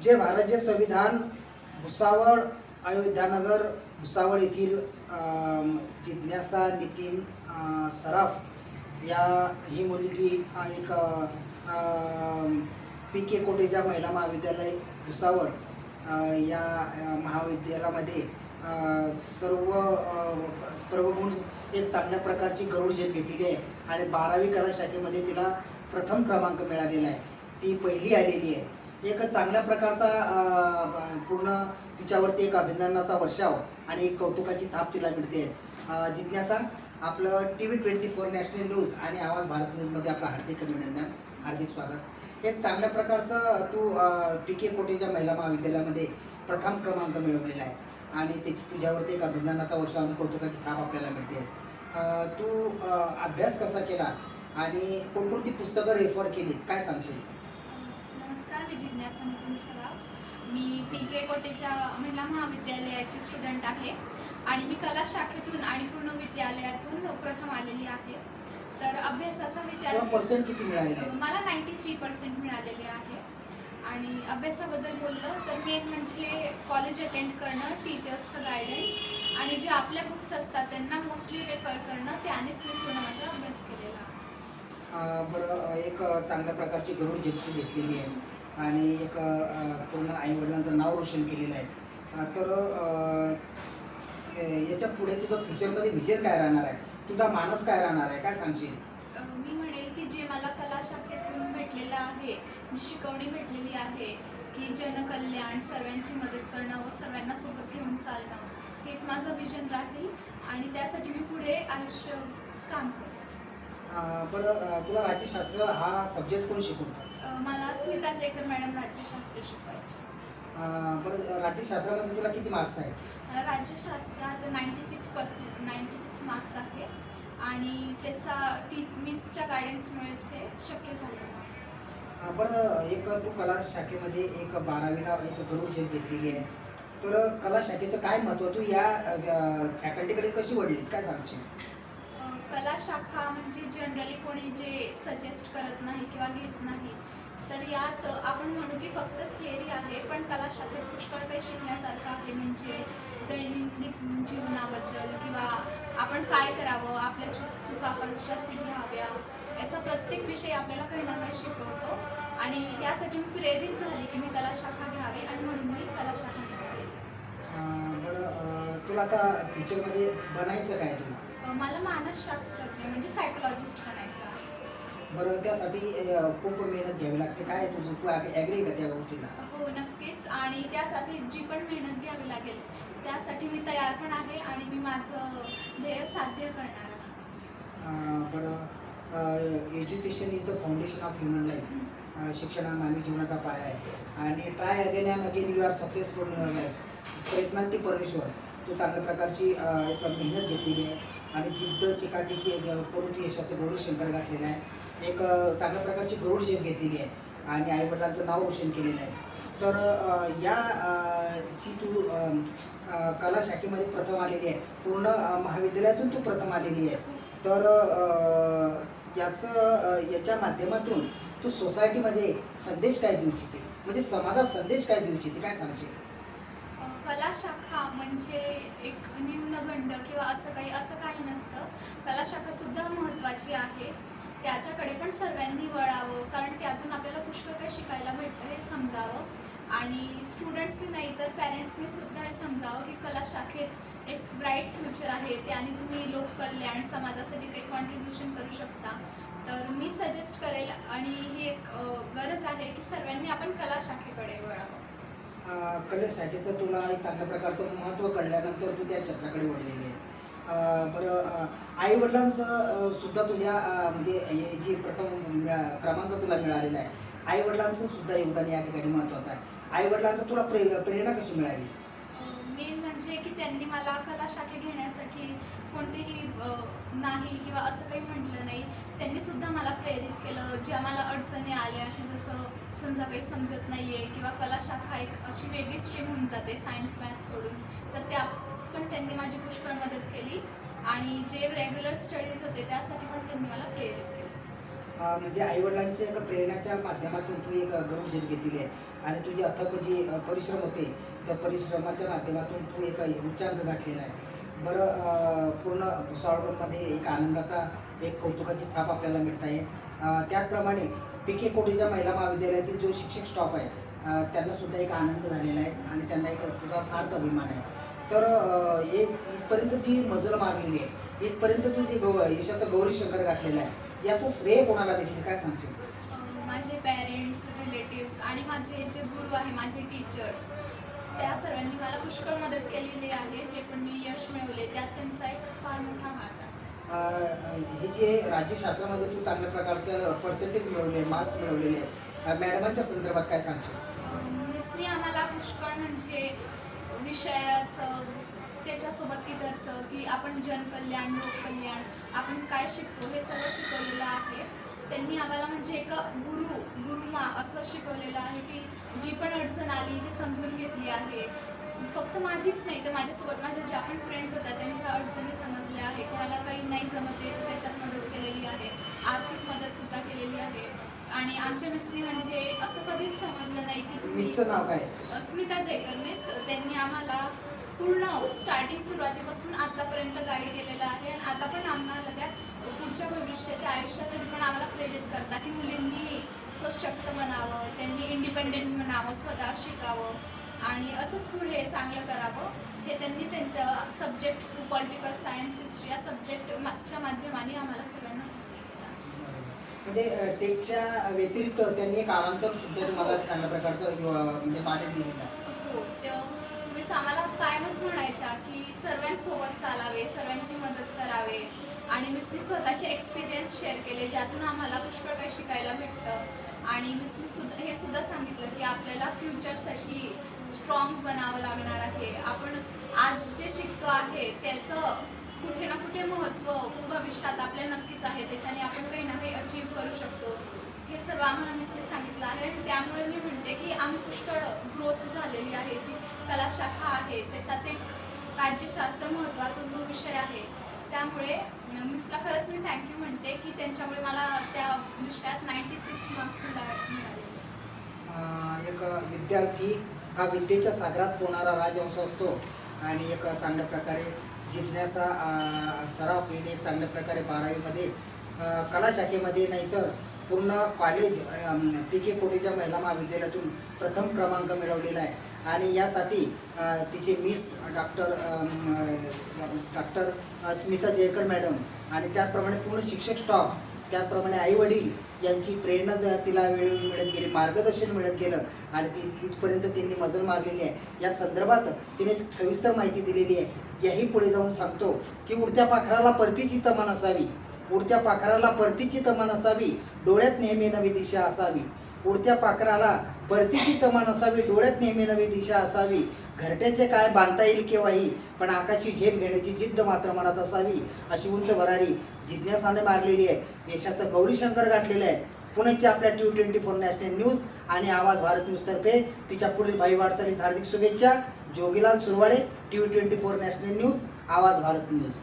जय भारत जय संविधान. भुसावळ, अयोध्यानगर भुसावळ येथील जिज्ञासा नितीन सराफ या ही मुलगी एक पी के कोटेचा महिला महाविद्यालय भुसावळ या महाविद्यालयामध्ये सर्व गुण एक चांगल्या प्रकारची गरुड झेप घेतलेली आहे आणि 12वी कला शाखेमध्ये तिला प्रथम क्रमांक मिळालेला आहे. ती पहिली आलेली आहे. एक चांगल्या प्रकारचा पूर्ण तिच्यावरती एक अभिनंदनाचा वर्षाव आणि एक कौतुकाची थाप तिला मिळते. जिज्ञासा, आपलं TV24 नॅशनल न्यूज आणि आवाज भारत न्यूजमध्ये आपलं हार्दिक अभिनंदन, हार्दिक स्वागत. एक चांगल्या प्रकारचं तू पी के कोटेच्या महिला महाविद्यालयामध्ये प्रथम क्रमांक मिळवलेला आहे आणि ते तुझ्यावरती एक अभिनंदनाचा वर्षाव आणि कौतुकाची थाप आपल्याला मिळते. तू अभ्यास कसा केला आणि कोणकोणती पुस्तकं रेफर केलीत, काय सांगशील? नमस्कार, मी जिज्ञासा नितीन सराफ. मी पी के कोटेच्या महिला महाविद्यालयाची स्टुडंट आहे आणि मी कला शाखेतून आणि पूर्ण विद्यालयातून प्रथम आलेली आहे. तर अभ्यासाचा विचार पर्सेंट किती मिळाले? मला 93% मिळालेले आहे. आणि अभ्यासाबद्दल बोललं तर मेन म्हणजे कॉलेज अटेंड करणं, टीचर्सचं गायडन्स आणि जे आपल्या बुक्स असतात त्यांना मोस्टली रेफर करणं, त्यानेच मी पूर्ण माझा अभ्यास केलेला आहे. बरं, एक चांगल्या प्रकारची गरुड झेप तू घेतलेली आहे आणि एक पूर्ण आईवडिलांचं नाव रोशन केलेलं आहे. तर याच्या पुढे तुझं फ्युचरमध्ये विजन काय राहणार आहे, तुझा मानस काय राहणार आहे, काय सांगशील? मी म्हणेल की जे मला कला शाखेतून भेटलेलं आहे, जी शिकवणी भेटलेली आहे की जनकल्याण, सर्वांची मदत करणं व सर्वांना सोबत घेऊन चालणं, हेच माझं विजन राहील आणि त्यासाठी मी पुढे आयुष्य काम करेन. बरं, तुला राज्यशास्त्र हा सब्जेक्ट कोण शिकवतं? मला स्मिता जयकर मॅडम राज्यशास्त्र शिकवायचे. बरं, राज्यशास्त्रामध्ये तुला किती मार्क्स आहेत? राज्यशास्त्रात 96 मार्क्स आहे आणि त्याचा मिसच्या गायडन्समुळेच हे शक्य झालेलं आहे. बरं, एक तू कला शाखेमध्ये एक 12वीला एक गरुड झेप घेतलेली आहे. तर कला शाखेचं काय महत्त्व, तू या फॅकल्टीकडे कशी वळलीत, काय सांगशील? कला शाखा म्हणजे जनरली कोणी जे सजेस्ट करत नाही किंवा घेत नाही, तर यात आपण म्हणू की फक्त थिअरी आहे, पण कला शाखेत पुष्कळ काही शिकण्यासारखं आहे. म्हणजे दैनंदिन जीवनाबद्दल किंवा आपण काय करावं, आपल्या चुका कशा सुधाराव्या, याचा प्रत्येक विषय आपल्याला काही ना काही शिकवतो आणि त्यासाठी मी प्रेरित झाली की मी कला शाखा घ्यावी आणि म्हणून मी कला शाखा निवडली. बरं, तुला आता फ्युचरमध्ये बनायचं काय तुला? मला मानसशास्त्रज्ञ म्हणजे सायकोलॉजिस्ट बनायचं आहे. बरं, त्यासाठी खूप मेहनत घ्यावी लागते, काय तू ॲग्री का त्या गोष्टीला? हो, नक्कीच. आणि त्यासाठी जी पण मेहनत घ्यावी लागेल त्यासाठी मी तयार पण आहे आणि मी माझं ध्येय साध्य करणार आहे. बरं, education is the foundation of human life. शिक्षण हा मानवी जीवनाचा पाया आहे आणि try again and again you are successful in your life. प्रयत्नांती परमेश्वर. तू चांगल्या प्रकारची एक मेहनत घेतलेली आहे आणि जिद्द चिकाटीची करून तू यशाचं गौरव शंकर घातलेलं आहे. एक चांगल्या प्रकारची गरुड झेप घेतलेली आहे आणि आईवडिलांचं नाव रोशन केलेलं आहे. तर या जी तू कला शाखेमध्ये प्रथम आलेली आहे, पूर्ण महाविद्यालयातून तू प्रथम आलेली आहे. तर याच्या माध्यमातून तू सोसायटीमध्ये संदेश काय देऊ इच्छिते, म्हणजे समाजात संदेश काय देऊ इच्छिते, काय सांगशील? कला शाखा म्हणजे एक न्यूनगंड किंवा असं काही नसतं. कला शाखा सुद्धा महत्त्वाची आहे, त्याच्याकडे पण सर्वांनी वळावं, कारण त्यातून आपल्याला पुष्कळ काही शिकायला भेटतं हे समजावं आणि स्टुडंट्सनी नाही तर पॅरेंट्सनी सुद्धा हे समजावं की कला शाखेत एक ब्राईट फ्युचर आहे, त्याने तुम्ही लोककल्याण, समाजासाठी काही कॉन्ट्रीब्युशन करू शकता. तर मी सजेस्ट करेल आणि ही एक गरज आहे की सर्वांनी आपण कला शाखेकडे वळावं. कला शाखेचं तुला एक चांगल्या प्रकारचं महत्त्व कळल्यानंतर तू त्या क्षेत्राकडे वळलेली आहे. बरं, आईवडिलांचं सुद्धा तुझ्या म्हणजे हे जी प्रथम क्रमांक तुला मिळालेला आहे, आईवडिलांचं सुद्धा योगदान या ठिकाणी महत्त्वाचं आहे. आईवडिलांचं तुला प्रेरणा कशी मिळाली? मेन म्हणजे की त्यांनी मला कला शाखा घेण्यासाठी कोणतेही नाही किंवा असं काही म्हटलं नाही. त्यांनी सुद्धा मला प्रेरित केलं. ज्या मला अडचणी आल्या की जसं समजा काही समजत नाही आहे किंवा कला शाखा एक अशी वेगळी स्ट्रीम होऊन जाते सायन्स मॅथ्स सोडून, तर त्या पण त्यांनी माझी पुष्कळ मदत केली आणि जे रेग्युलर स्टडीज होते त्यासाठी पण त्यांनी मला प्रेरित केलं. म्हणजे आईवडिलांचे एक प्रेरणाच्या माध्यमातून तू एक गरुड झेप घेतलेली आहे आणि तुझे अथक जी परिश्रम होते त्या परिश्रमाच्या माध्यमातून तू एक उच्चांक गाठलेला आहे. बरं, पूर्ण भुसावळमध्ये एक आनंदाचा एक कौतुकाची थाप आपल्याला मिळत आहे. त्याचप्रमाणे PK कोटीच्या महिला महाविद्यालयातील जो शिक्षक स्टाफ आहे त्यांना सुद्धा एक आनंद झालेला आहे आणि त्यांना एक तुझा सार्थ अभिमान आहे. तर एक इथपर्यंत जी मजल मारलेली आहे, इथपर्यंत तू जे यशाचं गौरी शंकर गाठलेलं आहे, याचं श्रेय कोणाला देशील, काय सांगशील? माझे पेरेंट्स, रिलेटिव्स आणि माझे जे गुरु आहे, माझे टीचर्स, त्या सर्वांनी मला पुष्कळ मदत केलेली आहे. जे पण मी यश मिळवले त्यात त्यांचा एक फार मोठा हात आहे. हे जे राज्यशास्त्रामध्ये तू चांगल्या प्रकारचं पर्सेंटेज मिळवले, मार्क्स मिळवलेले आहेत, मॅडमांच्या संदर्भात काय सांगशील? मिसनी आम्हाला पुष्कळ म्हणजे विषयाचं त्याच्यासोबत इतरचं की आपण जनकल्याण, लोककल्याण, आपण काय शिकतो हे सगळं शिकवलेलं आहे. त्यांनी आम्हाला म्हणजे एक गुरुमा असं शिकवलेलं आहे की जी पण अडचण आली ती समजून घेतली आहे. फक्त माझीच नाही तर माझ्यासोबत माझ्या ज्या पण फ्रेंड्स होत्या त्यांच्या अडचणी समजल्या आहे. कोणाला काही नाही जमत आहे तर त्याच्यात मदत केलेली आहे. आर्थिक मदतसुद्धा केलेली आहे. आणि आमच्या मिसनी म्हणजे असं कधीच समजलं नाही की तुम्ही मिसचं नाव काय? स्मिता जयकर मिस, त्यांनी आम्हाला पूर्ण स्टार्टिंग सुरुवातीपासून आतापर्यंत गाईड केलेलं आहे. आणि आता पण आम्हाला त्या पुढच्या भविष्याच्या आयुष्यासाठी पण आम्हाला प्रेरित करता की मुलींनी सशक्त बनावं, त्यांनी इंडिपेंडेंट बनावं, स्वतः शिकावं आणि असंच पुढे चांगलं करावं. हे त्यांनी त्यांच्या सब्जेक्ट पॉलिटिकल सायन्स, हिस्ट्री या सब्जेक्टच्या माध्यमाने आम्हाला सगळ्यांना सांगितलं. म्हणजे टेकच्या व्यतिरिक्त त्यांनी एक आमंत्रण सुद्धा तुम्हाला चांगल्या प्रकारचं म्हणजे पाणी दिलेलं आहे. हो, त्या मिस आम्हाला कायमच म्हणायच्या की सर्वांसोबत चालावे, सर्वांची मदत करावे आणि मिसनी स्वतःचे एक्सपिरियन्स शेअर केले ज्यातून आम्हाला पुष्कळ काही शिकायला भेटतं. आणि मिसनी सुद्धा हे सुद्धा सांगितलं की आपल्याला फ्युचरसाठी स्ट्रॉंग बनावं लागणार आहे. आपण आज जे शिकतो आहे त्याचं कुठे ना कुठे महत्त्व भविष्यात आपल्या नक्कीच आहे. त्याच्याने आपण काही ना काही अचीव्ह करू शकतो. हे सर्व आम्हाला मिसने सांगितलं आहे आणि त्यामुळे मी म्हणते की आम्ही पुष्कळ ग्रोथ झालेली आहे. जी कला शाखा आहे त्याच्यात एक राज्यशास्त्र महत्त्वाचा जो विषय आहे त्यामुळे मिसला खरंच मी थँक्यू म्हणते की त्यांच्यामुळे मला त्या विषयात 96 मार्क्स मिळाले. एक विद्यार्थी हा विद्येच्या सागरात पोहणारा राजहंस असतो आणि एक चांगल्या प्रकारे जिज्ञासा सराव केले, चांगल्या प्रकारे 12वीमध्ये कला शाखेमध्ये नाहीतर पूर्ण कॉलेज PK कोटीच्या महिला महाविद्यालयातून प्रथम क्रमांक मिळवलेला आहे. आणि यासाठी तिचे miss doctor Smita Jaykar madam आणि त्याचप्रमाणे पूर्ण शिक्षक स्टाफ, त्याचप्रमाणे आईवडील यांची प्रेरणा तिला वेळोवेळी मिळत गेली, मार्गदर्शन मिळत गेलं आणि ती इथपर्यंत त्यांनी मजल मारलेली आहे. या संदर्भात तिने सविस्तर माहिती दिलेली आहे. याही पुढे जाऊन सांगतो की उडत्या पाखराला परतीची तमा नसावी, उडत्या पाखराला परतीची तमा नसावी, डोळ्यात नेहमी नवी दिशा असावी. उडत्या पाखराला परतीची तमा नसावी, डोळ्यात नेहमी नवी दिशा असावी. घरट्याचे काय बांधता येईल केव्हाही, पण आकाशी झेप घेण्याची जिद्द मात्र मनात असावी. अशी उंच भरारी जिज्ञासाने मारलेली आहे. यशाचं गौरीशंकर गाठलेलं आहे. पुण्याच्या आपल्या T24 नॅशनल न्यूज आणि आवाज भारत न्यूजतर्फे तिच्या पुढील भावी वाटचालीस हार्दिक शुभेच्छा. Jogilal Surwade, T24 national news, आवाज भारत न्यूज.